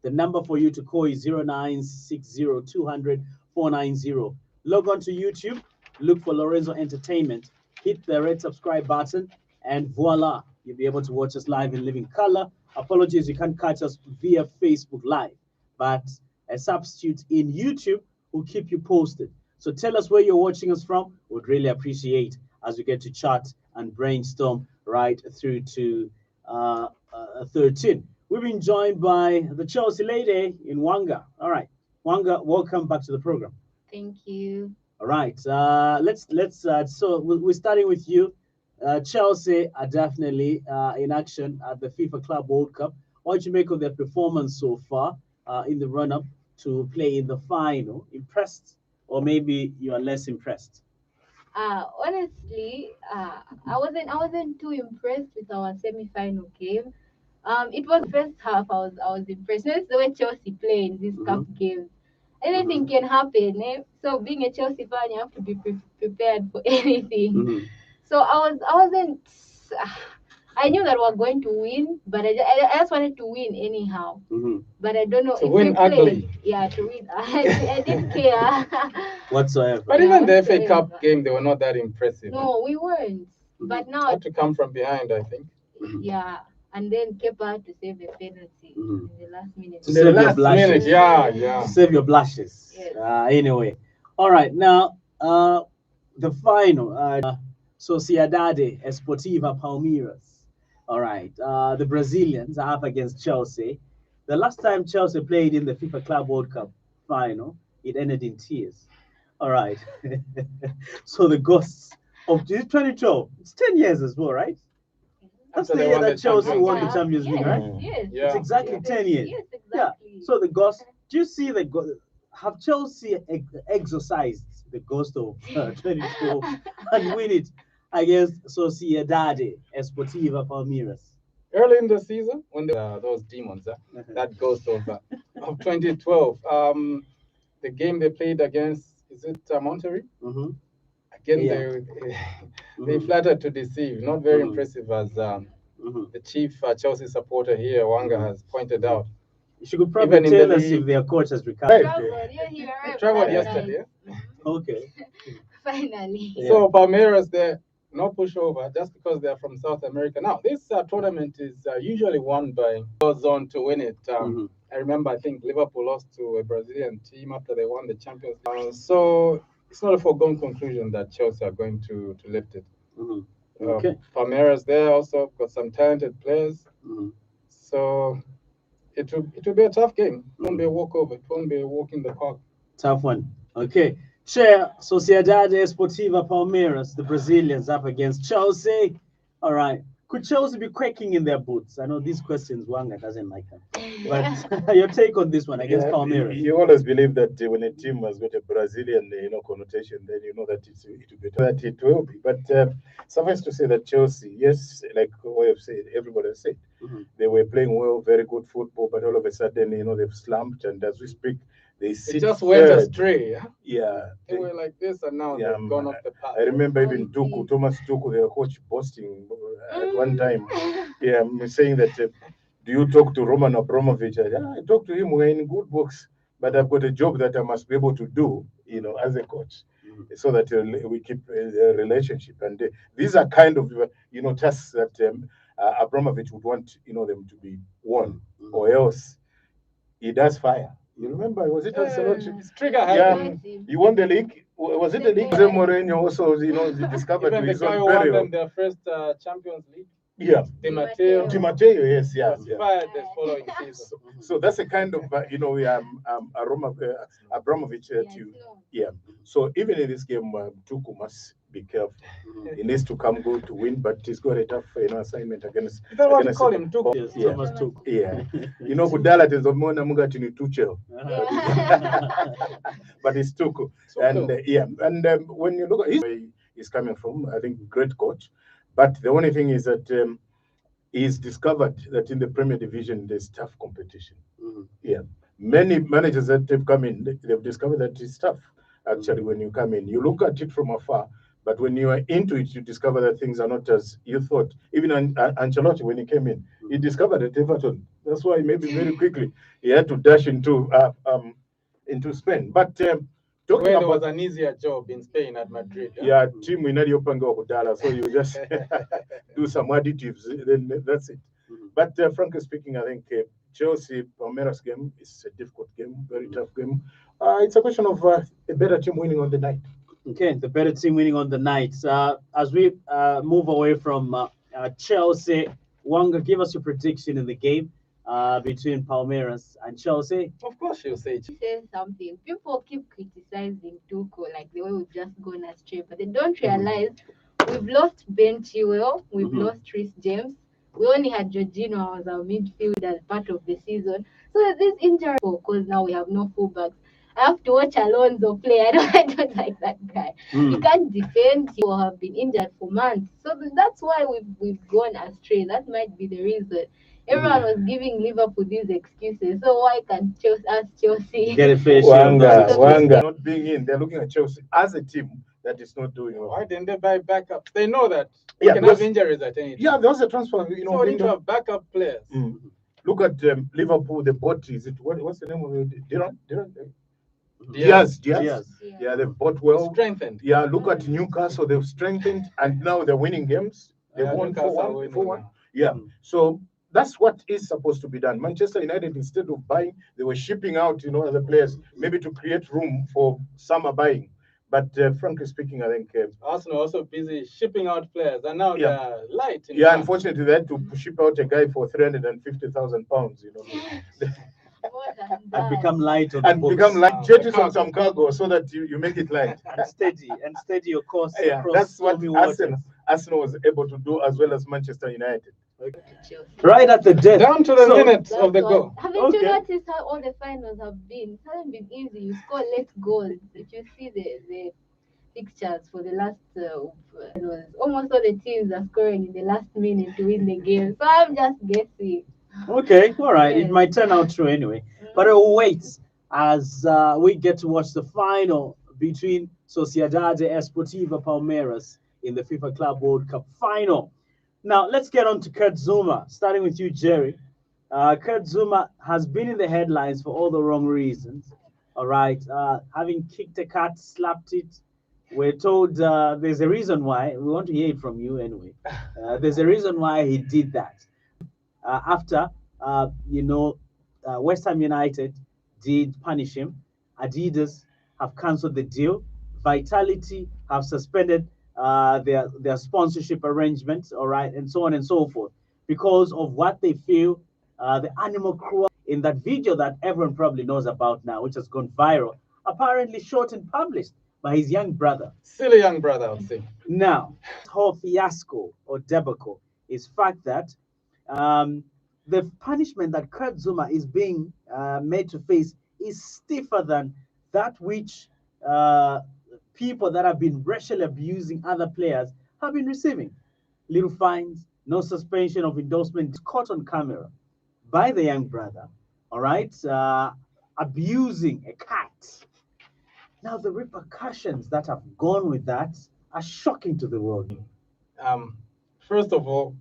The number for you to call is 0960 Log on to YouTube, look for Lorenzo Entertainment, hit the red subscribe button, and voila, you'll be able to watch us live in living color. Apologies, you can't catch us via Facebook Live, but a substitute in YouTube will keep you posted. So tell us where you're watching us from. Would really appreciate as we get to chat and brainstorm right through to 13. We've been joined by the Chelsea lady in Wanga. All right, Wanga, welcome back to the program. Thank you. All right, let's so we're starting with you. Chelsea are definitely in action at the FIFA Club World Cup. What do you make of their performance so far in the run-up to play in the final? Impressed, or maybe you are less impressed? Honestly, I wasn't too impressed with our semi-final game. It was first half I was impressed. That's the way Chelsea play in these cup games. Anything can happen. So being a Chelsea fan, you have to be prepared for anything. So I wasn't. I knew that we were going to win, but I just wanted to win anyhow. But I don't know to if win we played. ugly. Yeah, to win. I didn't care Whatsoever. But Yeah, even the FA whatsoever. Cup game, they were not that impressive. No, we weren't. But now, Had to come from behind, I think. yeah, and then Kepa to save a penalty in the last minute. To In save the your last blushes. minute, yeah. To save your blushes. Yes. Anyway, all right. Now, the final. Sociedade Esportiva Palmeiras. All right. The Brazilians are up against Chelsea. The last time Chelsea played in the FIFA Club World Cup final, it ended in tears. All right. So the ghosts of 2012. It's 10 years as well, right? That's After the they year won that the Chelsea Champions won the League. Champions League, right? Yes. Yeah. It's exactly 10 years. Yes, Yeah. exactly. So the ghost. Do you see have Chelsea exorcised the ghost of 2012 and win it against Sociedade Esportiva Palmeiras? Early in the season, when those demons, that ghost of 2012, the game they played against, is it Monterrey? Again, Yeah. they flattered to deceive. Not very impressive, as the chief Chelsea supporter here, Wanga, has pointed out. You could probably Even in tell the us if league- their coach has recovered. Traveled. Yeah, you They arrived traveled last yesterday. night. Okay. Finally. Yeah. So Palmeiras, they're no pushover just because they're from South America. Now, this tournament is usually won by goes on to win it. I remember, I think Liverpool lost to a Brazilian team after they won the Champions League. So it's not a foregone conclusion that Chelsea are going to lift it. Okay. Palmeiras there also got some talented players. So it will be a tough game. It won't be a walkover. It won't be a walk in the park. Tough one. Okay. Chair, Sociedade Esportiva Palmeiras, the Brazilians up against Chelsea. All right. Could Chelsea be quaking in their boots? I know these questions Wanga doesn't like them. But your take on this one against Palmeiras? You always believe that when a team has got a Brazilian, connotation, then you know that it will be that it will be. But suffice to say that Chelsea, yes, like what I've said, everybody has said, they were playing well, very good football, but all of a sudden, they've slumped, and as we speak, they It just went astray. Yeah, They were like this, and now Yeah, they've gone off the path. I remember even Thomas Tuchel, their coach, boasting at one time. Yeah, I'm saying that. Do you talk to Roman Abramovich? I talk to him. We're in good books, but I've got a job that I must be able to do, as a coach, so that we keep a relationship. And these are kind of, tasks that Abramovich would want, them to be won, or else he does fire. You remember, was it Ancelotti? It's trigger happy. He won the league. Was it the league? Jose Mourinho also, he discovered Even the his guy own who won peril. them their first Champions League. Yeah. Di Matteo. Di Matteo, yes, Was fired the following season. So that's a kind of, Abramovich yeah. So even in this game, Tuchel must be careful. He needs to come good to win, but he's got a tough, assignment against. You don't want to call him Tuchel. Yes, Yeah. Thomas Tuchel. Yeah. Kudala tezomona mungati ni Tuchel, but it's Tuchel. And when you look at where he's coming from, I think great coach. But the only thing is that he's discovered that in the Premier Division there's tough competition. Yeah, many managers that have come in, they've discovered that it's tough. Actually, when you come in, you look at it from afar, but when you are into it, you discover that things are not as you thought. Even Ancelotti, when he came in, he discovered that Everton, That's why maybe very quickly he had to dash into Spain. But talking Where there was about an easier job in Spain at Madrid. yeah, team inaliyopanga kudala, so you just do some additives, then that's it. But frankly speaking, I think Chelsea Palmeiras game is a difficult game, very tough game. It's a question of a better team winning on the night. Okay, the better team winning on the night. As we move away from Chelsea, Wanga, give us your prediction in the game between Palmeiras and Chelsea. Of course, she'll say. Say something. People keep criticizing Tuchel like the way we've just gone astray, but they don't realize we've lost Ben Chilwell, we've lost Rhys James. We only had Jorginho as our midfield as part of the season. So this injury, because now we have no fullbacks. I have to watch Alonso play. I don't like that guy. He can't defend. He will have been injured for months. So that's why we've gone astray. That might be the reason. Everyone was giving Liverpool these excuses. So why can't Chelsea Get a fair share of those excuses? Wanga not being in, they're looking at Chelsea as a team that is not doing well. Why didn't they buy backups? They know that Yeah, you can have injuries at any time. Yeah, there was a transfer, So we need to have backup players. Look at Liverpool, the bot, is it, what's the name of it? Diaz. Diaz. Yeah, they've bought well. Strengthened. Yeah, look at Newcastle, they've strengthened, and now they're winning games. They've won 4-1. Yeah, so that's what is supposed to be done. Manchester United, instead of buying, they were shipping out, other players, maybe to create room for summer buying. But frankly speaking, I think Arsenal also busy shipping out players, and now they're light. Yeah, unfortunately, they had to ship out a guy for £350,000. And become light on and the books. become light, jettison some cargo so that you make it light. and steady your course. Yeah, that's what Arsenal was able to do, as well as Manchester United. Right at the death. Down to the minutes of the goal. Haven't you noticed how all the finals have been? It hasn't been easy. You score late goals. If you see the fixtures for the last, almost all the teams are scoring in the last minute to win the game. So I'm just guessing. Okay, all right. It might turn out true anyway. But we'll wait as we get to watch the final between Sociedade Esportiva Palmeiras in the FIFA Club World Cup final. Now, let's get on to Kurt Zuma, starting with you, Jerry. Kurt Zuma has been in the headlines for all the wrong reasons, all right? Having kicked a cat, slapped it. We're told there's a reason why. We want to hear it from you anyway. There's a reason why he did that. After, West Ham United did punish him. Adidas have cancelled the deal. Vitality have suspended their sponsorship arrangements, all right, and so on and so forth, because of what they feel the animal cruelty in that video that everyone probably knows about now, which has gone viral, apparently shot and published by his young brother. Silly young brother, I would say. Now, whole fiasco or debacle is fact that the punishment that Kurt Zuma is being made to face is stiffer than that which people that have been racially abusing other players have been receiving. Little fines, no suspension of endorsement, caught on camera by the young brother, all right, abusing a cat. Now, the repercussions that have gone with that are shocking to the world. First of all,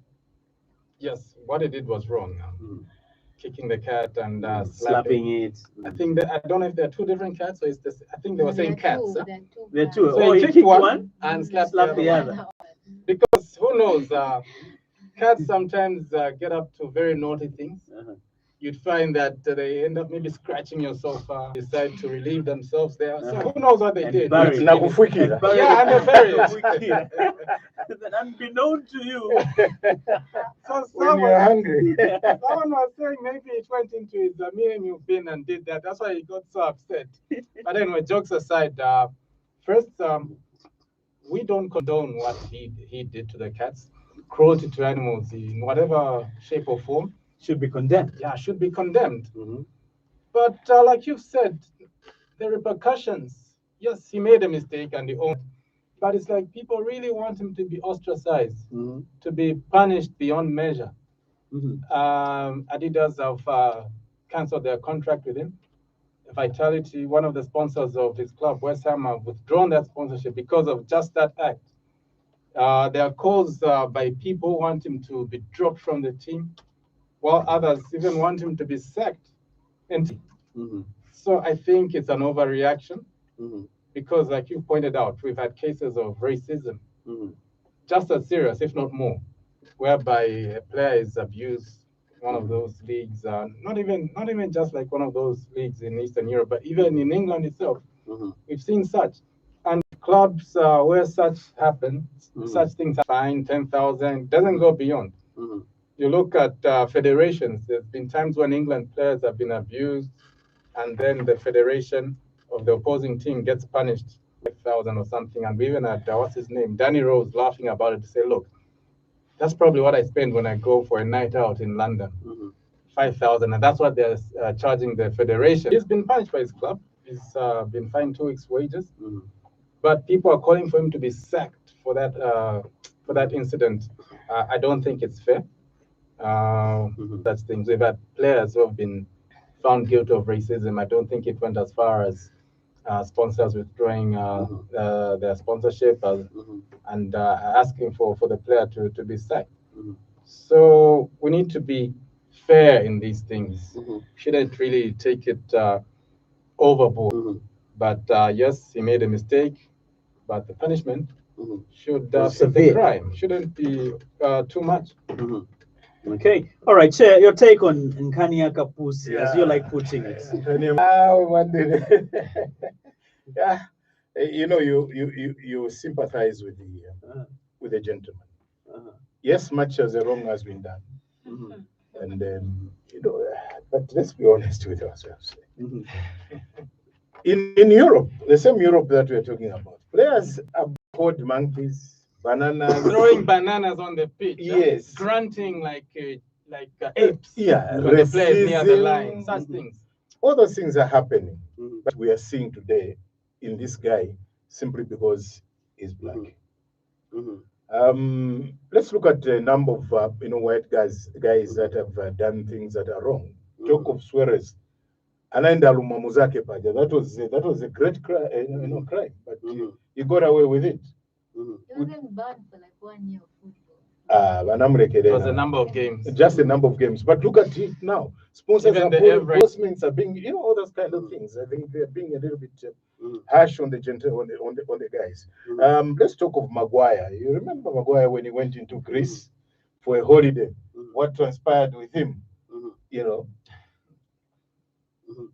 yes, what he did was wrong. Kicking the cat and slapping it. I think that, I don't know if there are two different cats, or it's this. I think they were saying cats. There are two. So he kicked one and slapped the other. Because who knows? Cats sometimes get up to very naughty things. You'd find that they end up maybe scratching your sofa, decide to relieve themselves there. So who knows what they did? Yeah, and they're buried. Unbeknown to you. So when you're hungry. Someone was saying maybe it went into his Miriam bin and did that. That's why he got so upset. But anyway, jokes aside, first, we don't condone what he did to the cats. Cruelty to animals in whatever shape or form should be condemned. Yeah, should be condemned. But like you've said, the repercussions, yes, he made a mistake and he owned. But it's like people really want him to be ostracized, to be punished beyond measure. Adidas have cancelled their contract with him. Vitality, one of the sponsors of his club, West Ham, have withdrawn that sponsorship because of just that act. There are calls by people who want him to be dropped from the team. while others even want him to be sacked. And so I think it's an overreaction because, like you pointed out, we've had cases of racism just as serious, if not more, whereby a player is abused in one of those leagues, not even just like one of those leagues in Eastern Europe, but even in England itself. We've seen such. And clubs where such happens, such things are fine, 10,000, doesn't go beyond. You look at federations, there's been times when England players have been abused, and then the federation of the opposing team gets punished 5,000 or something. And we even had, what's his name, Danny Rose laughing about it to say, look, that's probably what I spend when I go for a night out in London, 5,000. And that's what they're charging the federation. He's been punished by his club. He's been fined 2 weeks' wages. But people are calling for him to be sacked for that incident. I don't think it's fair. That's things. We've had players who have been found guilty of racism. I don't think it went as far as sponsors withdrawing their sponsorship and asking for the player to be sacked. So we need to be fair in these things. Shouldn't really take it overboard. But yes, he made a mistake, but the punishment should fit the crime. Shouldn't be too much. Okay. All right. Share your take on Nkania Kapusi, as you like putting it. Yeah, you know, you sympathize with the gentleman. Yes, much as the wrong has been done, and you know, but let's be honest with ourselves. In Europe, the same Europe that we're talking about, players are called monkeys, bananas, throwing bananas on the pitch. Yes, grunting like apes. Yeah, when the player is near the line. Such things. All those things are happening. But we are seeing today in this guy simply because he's black. Let's look at the number of white guys that have done things that are wrong. Talk of Suarez. That was a great crime, but he got away with it. He wasn't banned for like 1 year of football. It was a number of games. Just a number of games. But look at it now. Sponsors are pulling, endorsements are being, all those kind of things. I think they're being a little bit harsh on the guys. Let's talk of Maguire. You remember Maguire when he went into Greece for a holiday? What transpired with him?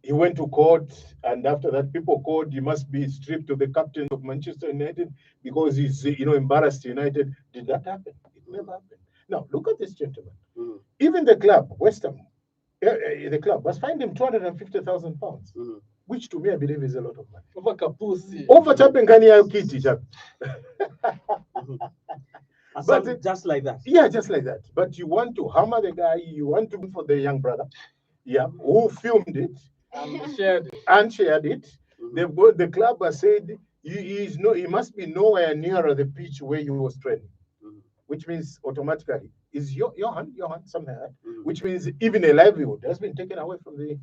He went to court, and after that, people called. He must be stripped of the captain of Manchester United because he's, embarrassed United. Did that happen? It never happened. Now look at this gentleman. Even the club, West Ham, the club was fined him £250,000, which to me I believe is a lot of money. Over Kapusi. Over Chapenkania Kitty. But just like that. Yeah, just like that. But you want to hammer the guy. You want to for the young brother. Yeah, who filmed it and shared it. The club has said he must be nowhere nearer the pitch where he was training, which means automatically is Johan something like that, which means even a livelihood has been taken away from the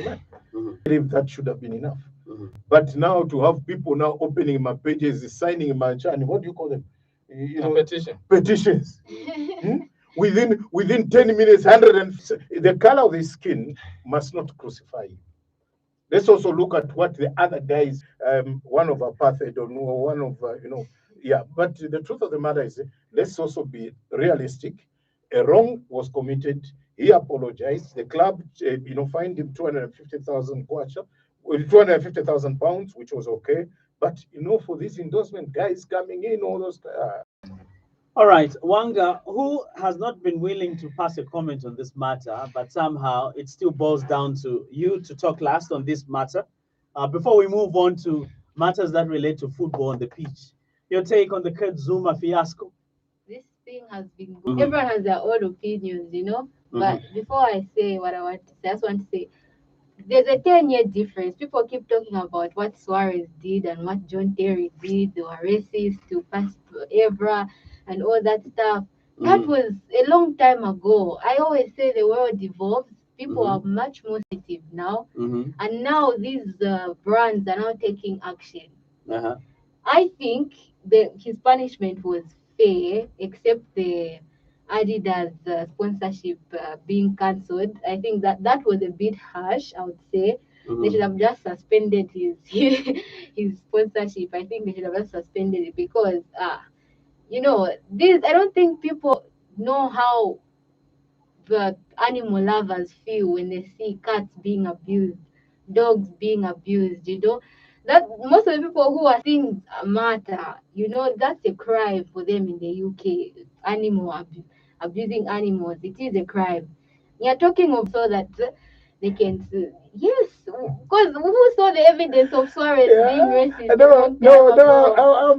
man. I believe that should have been enough. But now to have people now opening my pages, signing my and what do you call them? Petitions. Within 10 minutes, 100 and the color of his skin must not crucify you. Let's also look at what the other guys, one of apartheid or one of But the truth of the matter is, let's also be realistic. A wrong was committed. He apologized. The club, fined him 250,000 kwacha, £250,000, which was okay. But for this endorsement, guys coming in, all those. All right, Wanga, who has not been willing to pass a comment on this matter, but somehow it still boils down to you to talk last on this matter. Before we move on to matters that relate to football on the pitch, your take on the Kurt Zuma fiasco? This thing has been good. Everyone has their own opinions, But before I say what I want to say, I just want to say there's a 10-year difference. People keep talking about what Suarez did and what John Terry did. They were racist to pass Evra and all that stuff. That was a long time ago. I always say the world evolves. People are much more sensitive now. And now these brands are now taking action. I think his punishment was fair, except the Adidas sponsorship being cancelled. I think that was a bit harsh, I would say. They should have just suspended his his sponsorship. I think they should have just suspended it because this, I don't think people know how the animal lovers feel when they see cats being abused, dogs being abused, That most of the people who are things matter, that's a crime for them in the UK. Abusing animals, it is a crime. You're talking of so that they can, yes, because who saw the evidence of Suarez being racist?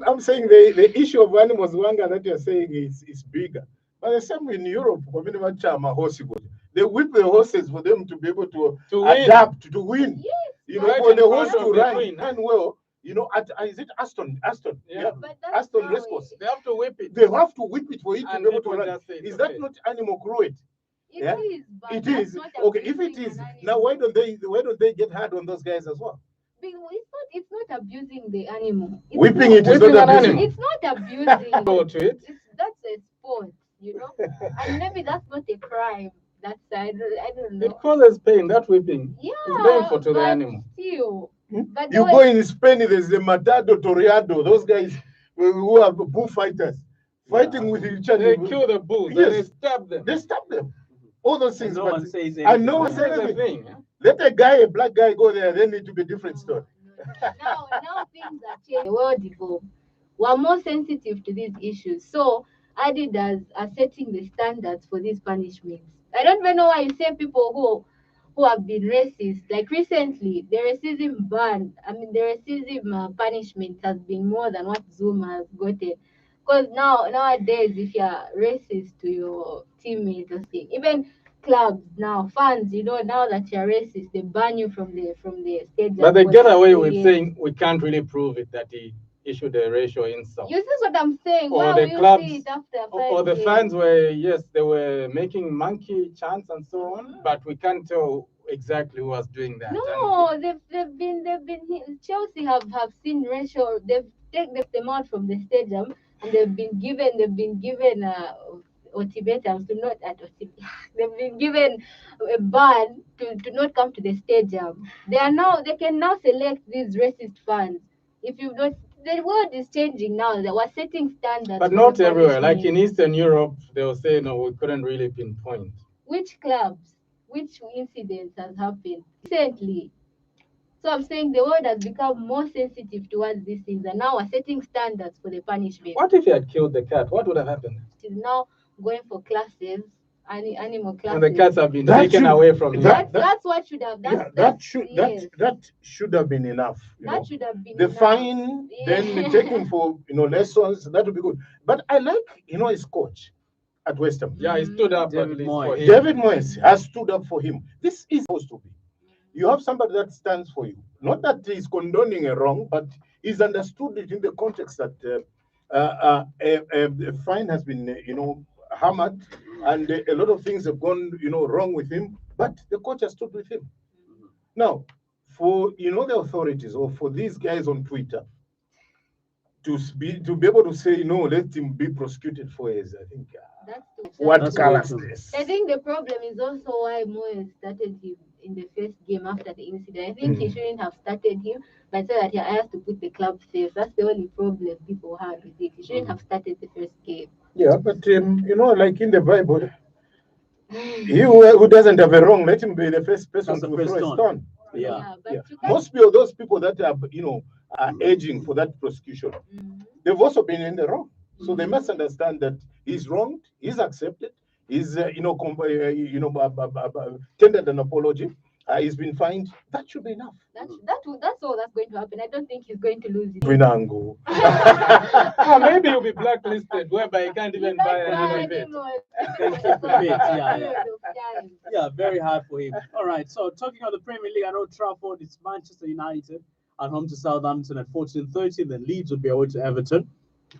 I'm saying the issue of animals, Wanga, that you're saying is bigger. But the same in Europe, they whip the horses for them to be able to adapt, to win. Yes, For the horse to run well. Is it Aston? Yeah. Aston Racecourse. They have to whip it. They have to whip it for it to And be able to people run. just say Is it's that okay. not animal cruelty? It Yeah? is, but It that's is. not Okay, if it abusing is, an now animal. why don't they get hard on those guys as well? It's not abusing the animal. Whipping it is Whipping not an abusing. animal. It's not abusing. Go to it. That's a sport, and maybe that's not a crime. I don't know. It causes pain. That whipping. Yeah, It's painful to the but animal. still. But You go in Spain, there's the Matado, Toreado, those guys who are bullfighters fighting with each other. They kill the bulls. Yes. And they stab them. They stab them. All those things. No but one says anything. and no one That's says the anything. thing. Let a black guy go there, then it will be a different story. now things are changing. The world evolved. We're more sensitive to these issues. So Adidas are setting the standards for these punishments. I don't even know why you say people who have been racist. Like recently, the racism the racism punishment has been more than what Zuma has gotten. Because nowadays, if you're racist to your teammates or something, even clubs now, fans, now that you're racist, they ban you from the stadium. But they for get away 2 with years. saying we can't really prove it that he issued a racial insult. You see what I'm saying? Or Why the will you clubs- see it after Or 5 the years? fans were, yes, they were making monkey chants and so on, but we can't tell exactly who was doing that. No, they've been Chelsea have seen racial. They've taken them out from the stadium and they've been given ultimatums to not they've been given a ban to not come to the stadium. They can now select these racist fans. If you not, the world is changing now. That we're setting standards. But for not the everywhere. Like in punishment. Eastern Europe, they'll say, no, we couldn't really pinpoint. Which clubs, which incidents has happened recently? So I'm saying the world has become more sensitive towards these things, and now we're setting standards for the punishment. What if he had killed the cat? What would have happened? It is now going for classes, animal classes. And the cats have been That taken should- away from him. That's what should have. That yes. should have been enough. That should have been The enough. fine, then Yeah. taking for lessons, that would be good. But I like his coach at West Ham. Yeah, he stood up David at least Moyes. for him. David Moyes has stood up for him. This is supposed to be. You have somebody that stands for you. Not that he's condoning a wrong, but he's understood it in the context that a fine has been, hammered, and a lot of things have gone, wrong with him. But the coach has stood with him. Now, for the authorities or for these guys on Twitter to be able to say no, let him be prosecuted for his, I think. What That's callousness. I think the problem is also why Moyes started him in the first game after the incident. I think he shouldn't have started him, but so that he has to put the club safe. That's the only problem people had with it. He shouldn't have started the first game. Yeah, but like in the Bible, he who doesn't have a wrong, let him be the first person That's to the throw first a stone. stone. Yeah. But Yeah. you can't. Most of those people that are urging for that prosecution, they've also been in the wrong. So they must understand that he's wronged, he's accepted, he's tendered an apology, he's been fined. That should be enough. That's all that's going to happen. I don't think he's going to lose it. Vinango. Or maybe he'll be blacklisted, whereby he can't even buy another bit. Yeah, very hard for him. All right, so talking about the Premier League at Old Trafford, it's Manchester United at home to Southampton at 14:30. Then Leeds will be away to Everton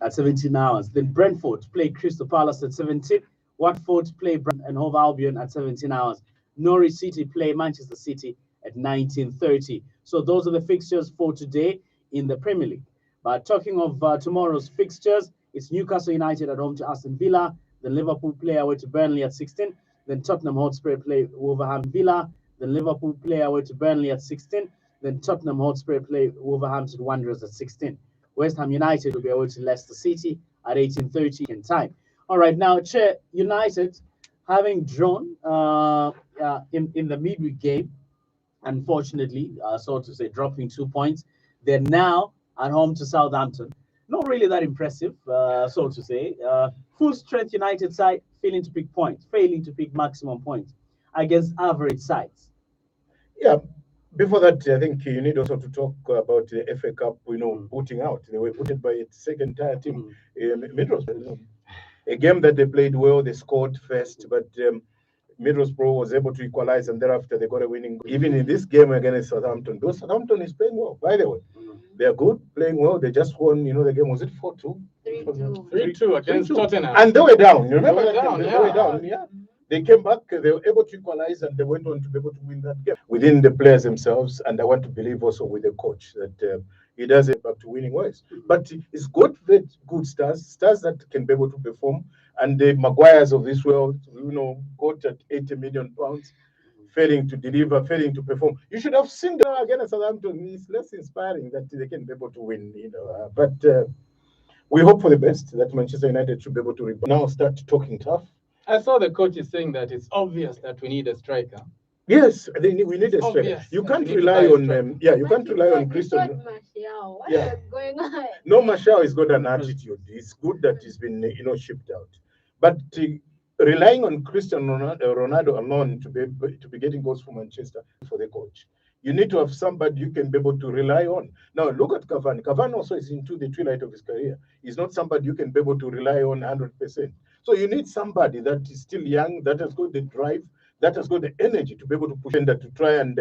at 17 hours. Then Brentford play Crystal Palace at 17. Watford play Brighton and Hove Albion at 17 hours. Norwich City play Manchester City at 19:30. So those are the fixtures for today in the Premier League. But talking of tomorrow's fixtures, it's Newcastle United at home to Aston Villa, Then Liverpool play away to Burnley at 16. Then Tottenham Hotspur play Wolverhampton Villa. Then Liverpool play away to Burnley at 16. Then Tottenham Hotspur play Wolverhampton Wanderers at 16. West Ham United will be away to Leicester City at 18:30 in time. All right, now, Chair, United having drawn in the midweek game, unfortunately, so to say, dropping 2 points. They're now at home to Southampton. Not really that impressive, so to say. Full strength United side failing to pick points, failing to pick maximum points against average sides. Yeah. Before that, I think you need also to talk about the FA Cup, booting out. They were booted by its second tier team, Middlesbrough. A game that they played well, they scored first, but Middlesbrough was able to equalize, and thereafter they got a winning goal. Even in this game against Southampton, though Southampton is playing well, by the way. They're good, playing well. They just won, the game, was it 4-2? 3-2. 3-2 against 3-2. Tottenham. And they were down. You remember They were that down, game? yeah. They were down, yeah. They came back, they were able to equalize, and they went on to be able to win that game within the players themselves. And I want to believe also with the coach that he does it back to winning ways. But it's got very good stars that can be able to perform. And the Maguires of this world, got at 80 million pounds, failing to deliver, failing to perform. You should have seen them against Southampton. It's less inspiring that they can be able to win, But we hope for the best that Manchester United should be able to now start talking tough. I saw the coach is saying that it's obvious that we need a striker. Yes, we need a striker. Obvious You that can't we need to rely buy a on striker. you can't rely on Christian. Martial. What Yeah. is going on? No, Martial has got an attitude. It's good that he's been shipped out, but relying on Cristiano Ronaldo alone to be getting goals for Manchester for the coach. You need to have somebody you can be able to rely on. Now look at Cavani. Cavani also is into the twilight of his career. He's not somebody you can be able to rely on 100%. So you need somebody that is still young, that has got the drive, that has got the energy to be able to push and to try and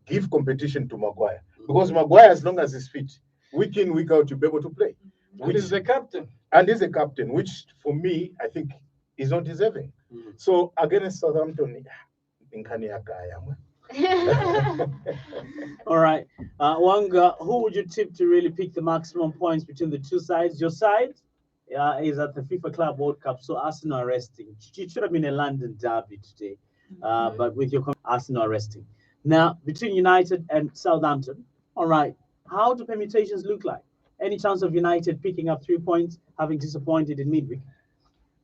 give competition to Maguire. Because Maguire, as long as he's fit, week in, week out, you'll be able to play. And he's the captain. And he's a captain, which for me, I think is not deserving. So against Southampton, All right. Wanga, who would you tip to really pick the maximum points between the two sides? Your side is at the FIFA Club World Cup, so Arsenal are resting. It should have been a London derby today, but with your Arsenal are resting. Now, between United and Southampton, all right, how do permutations look like? Any chance of United picking up 3 points, having disappointed in midweek?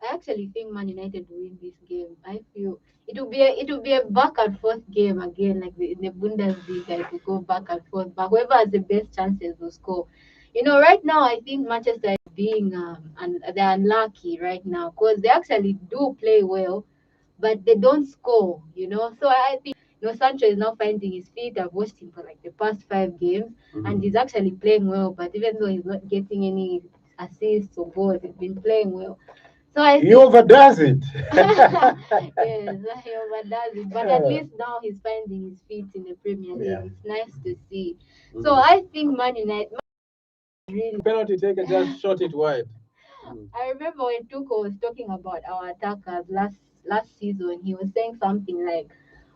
I actually think Man United will win this game. I feel it will be a back and forth game again, like in the Bundesliga. It will go back and forth, but whoever has the best chances will score. Right now I think Manchester is being and they're unlucky right now because they actually do play well, but they don't score. So I think Sancho is now finding his feet. I've watched him for like the past 5 games, and he's actually playing well. But even though he's not getting any assists or goals, he's been playing well. So I think he overdoes it. yes, he overdoes it. But at least now he's finding his feet in the Premier League. Yeah. It's nice to see. So I think Man United really. Penalty taker just shot it wide. I remember when Tuchel was talking about our attackers last season. He was saying something like,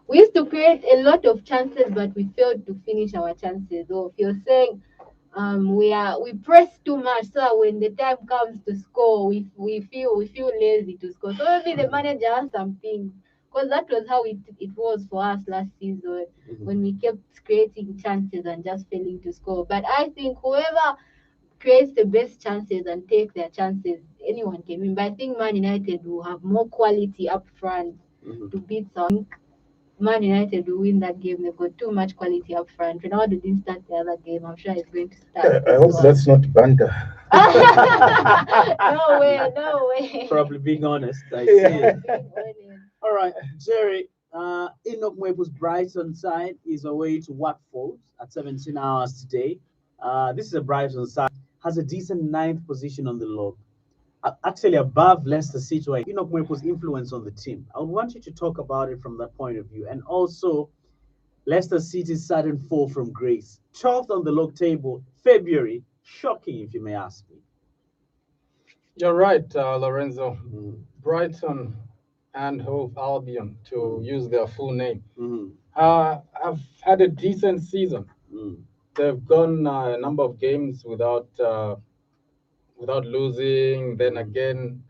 "We used to create a lot of chances, but we failed to finish our chances." Or he was saying, we press too much, so that when the time comes to score, we feel lazy to score. So maybe the manager has something, because that was how it was for us last season when we kept creating chances and just failing to score. But I think whoever creates the best chances and take their chances, anyone can win. But I think Man United will have more quality up front to beat some. Man United will win that game. They've got too much quality up front. Ronaldo didn't start the other game. I'm sure he's going to start. I hope that's not banter. No way. Probably being honest, I see. All right, Jerry. Enoch Mwebu's Brighton side is away to Watford at 17 hours today. This is a Brighton side, has a decent 9th position on the log. Actually above Leicester City, where Enoch Mwebu's influence on the team. I would want you to talk about it from that point of view. And also, Leicester City's sudden fall from grace. 12th on the log table, February. Shocking, if you may ask me. You're right, Lorenzo. Brighton and Hove Albion, to use their full name, have had a decent season. They've gone a number of games without losing. Then again,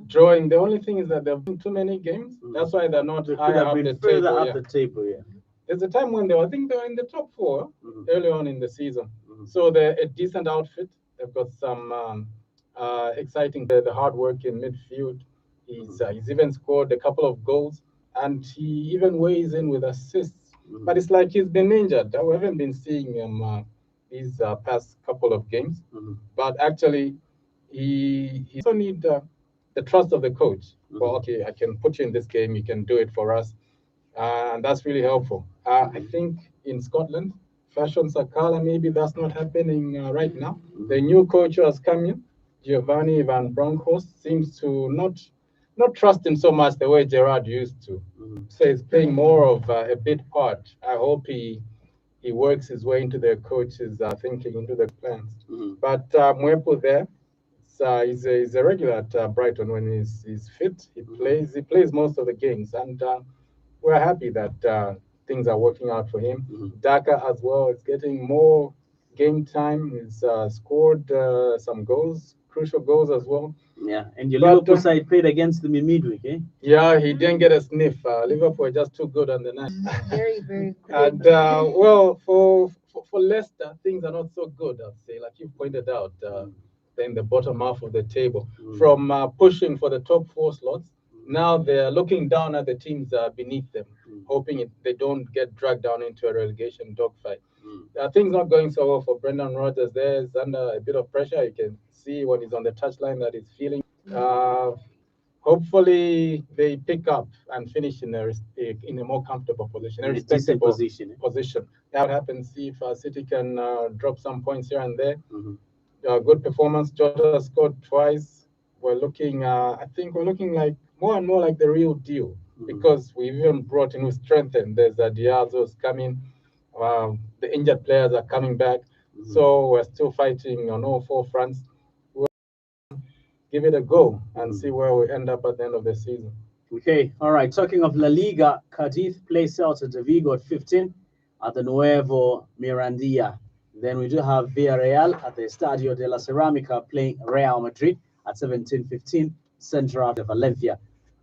Drawing. The only thing is that they've been too many games. That's why they're not They could higher have up been the further table. up the table, yeah. There's a time when I think they were in the top 4 early on in the season. So they're a decent outfit. They've got some exciting, the hard work in midfield. He's even scored a couple of goals, and he even weighs in with assists. But it's like he's been injured. We haven't been seeing him these past couple of games. But actually, he also need the trust of the coach. Well, okay, I can put you in this game. You can do it for us. And that's really helpful. I think in Scotland, Fashion Sakala, maybe that's not happening right now. The new coach who has come in, Giovanni Van Bronckhorst, seems to not trust him so much the way Gerard used to. So he's playing more of a bit part. I hope he works his way into the coach's thinking, into the plans. But Mwepu there, he's a regular at Brighton when he's fit. He plays most of the games, and we're happy that things are working out for him. Daka as well is getting more game time. He's scored some goals, crucial goals as well. Yeah, and your Liverpool side played against them in midweek, eh? Yeah, he didn't get a sniff. Liverpool are just too good on the night. Very, very good. And well, for Leicester, things are not so good, I'd say. Like you pointed out, they're in the bottom half of the table. From pushing for the top 4 slots, now they're looking down at the teams beneath them, hoping they don't get dragged down into a relegation dogfight. Things not going so well for Brendan Rodgers. There is under a bit of pressure. You can see when he's on the touchline that he's feeling. Hopefully they pick up and finish in a more comfortable position, a respectable position. That happens if City can drop some points here and there. Good performance. Jota scored twice. We're looking. I think we're looking like more and more like the real deal because we've even brought in, we strengthened. There's Diazo's coming. The injured players are coming back. So we're still fighting on all 4 fronts. We'll give it a go and see where we end up at the end of the season. Okay, all right. Talking of La Liga, Cadiz plays Celta de Vigo at 15 at the Nuevo Mirandilla. Then we do have Villarreal at the Estadio de la Ceramica playing Real Madrid at 17:15 Central de Valencia.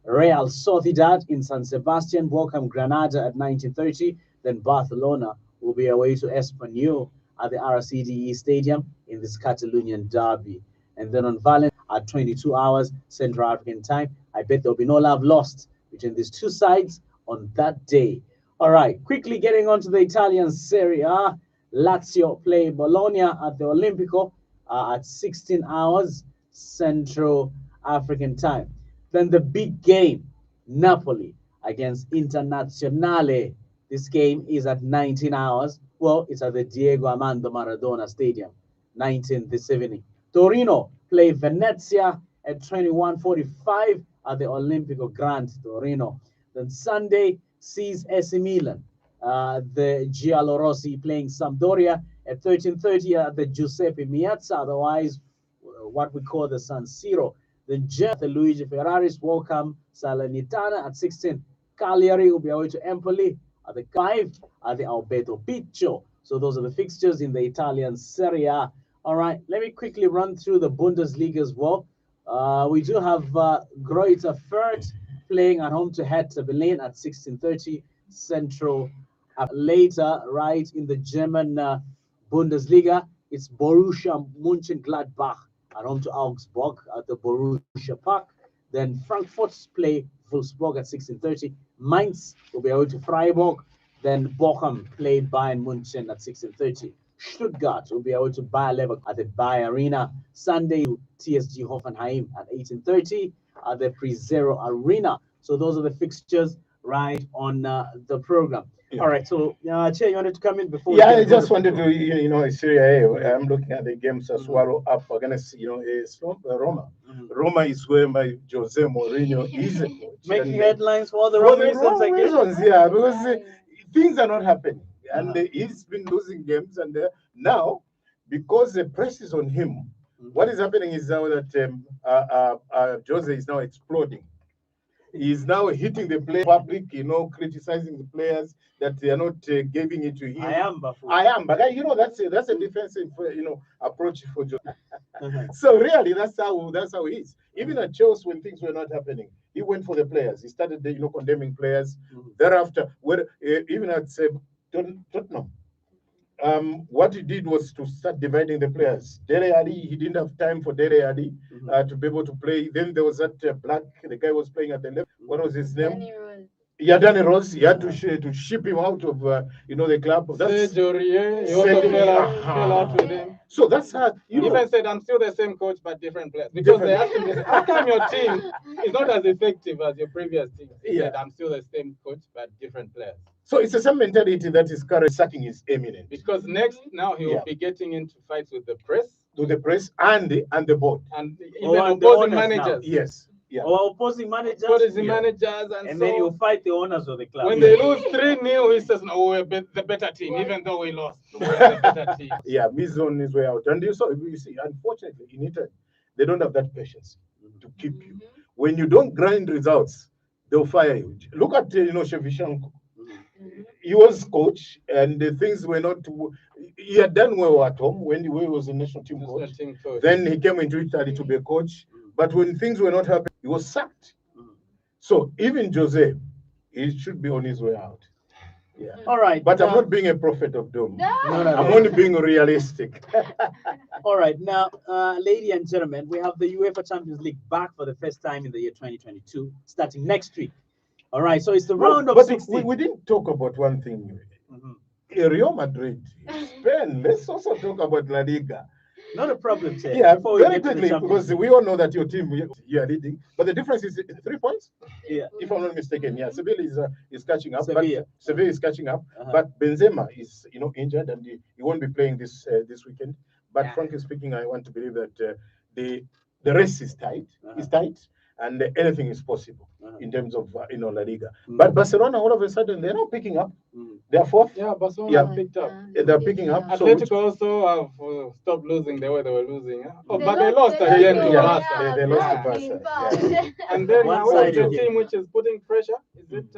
Real Sociedad in San Sebastian welcome Granada at 19:30. Then Barcelona will be away to Espanyol at the RCDE Stadium in this Catalonian derby. And then on Valence at 22 hours Central African time, I bet there'll be no love lost between these two sides on that day. All right, quickly getting on to the Italian Serie A. Lazio play Bologna at the Olimpico at 16 hours Central African time. Then the big game, Napoli against Internazionale. This game is at 19 hours. Well, it's at the Diego Armando Maradona Stadium, 19 this evening. Torino play Venezia at 21:45 at the Olimpico Grand Torino. Then Sunday sees AC Milan, the Giallorossi playing Sampdoria at 13:30 at the Giuseppe Meazza, otherwise what we call the San Siro. Then the Luigi Ferraris welcome Salernitana at 16. Cagliari will be away to Empoli at the 5 at the Alberto Piccio. So those are the fixtures in the Italian Serie A. All right, let me quickly run through the Bundesliga as well. We do have Greuther Fürth playing at home to Hertha Berlin at 16:30 Central. Later, right in the German Bundesliga, it's Borussia Mönchengladbach at home to Augsburg at the Borussia Park. Then Frankfurt play Wolfsburg at 16:30. Mainz will be away to Freiburg. Then Bochum play Bayern München at 16:30. Stuttgart will be away to Bayer Leverkusen at the Bayer Arena. Sunday, TSG Hoffenheim at 18:30 at the PreZero Arena. So those are the fixtures right on the program. Yeah. All right, so Che, you wanted to come in before? Yeah, I just wanted to, Syria A, I'm looking at the games as swallow up against, Roma. Roma is where my Jose Mourinho is. Making headlines for all the wrong reasons, I guess. Yeah, because things are not happening. And he's been losing games. And now, because the press is on him, what is happening is now that Jose is now exploding. He's now hitting the public, criticizing the players that they are not giving it to him. I am Bafu. But that's a defensive, approach for Joe. So really, that's how he is. Even at Chelsea, when things were not happening, he went for the players. He started, condemning players. Thereafter, even at Tottenham, what he did was to start dividing the players. Dele Alli, he didn't have time for Dele Alli to be able to play. Then there was that black, the guy was playing at the left. What was his name? Danny Rose. Yeah, Danny Rose. He had to ship him out of the club. That's he also fell out with him. so that's how He even said, "I'm still the same coach, but different players." Because they asked him, "How come your team is not as effective as your previous team?" He said, "I'm still the same coach, but different players." So it's the same mentality that is currently sucking his eminence. Because now he will be getting into fights with the press, and the board, and even opposing managers. Yes. Yeah. Or opposing managers. And then you fight the owners of the club. When they lose 3-0, he says, "No, we're the better team, even though we lost. We're the better team." Yeah, he's on his way out. And you see, unfortunately, in Italy, they don't have that patience to keep you. When you don't grind results, they'll fire you. Look at Shevchenko. He was coach, and the things were not. He had done well at home when he was a national team coach. Then he came into Italy to be a coach. But when things were not happening, he was sacked. So even Jose, he should be on his way out. Yeah. All right. But I'm not being a prophet of doom. No. I'm only being realistic. All right. Now, ladies and gentlemen, we have the UEFA Champions League back for the first time in the year 2022, starting next week. All right. So it's the round of 16. We didn't talk about one thing. Real Madrid, Spain. Let's also talk about La Liga. Not a problem, Chair. Yeah, very quickly, because we all know that your team, you are leading, but the difference is 3 points. Yeah, if I'm not mistaken. Yeah, Sevilla is catching up. Sevilla is catching up, but Benzema is injured and he won't be playing this weekend. But frankly speaking, I want to believe that the race is tight. It's tight, and anything is possible in terms of La Liga. But Barcelona, all of a sudden, they're not picking up. They're fourth. Yeah, Barcelona picked up. They're picking up. Atletico also have stopped losing the way they were losing. But they lost again to Barca. They lost to Barca. And then One what's the sided team which is putting pressure? Is it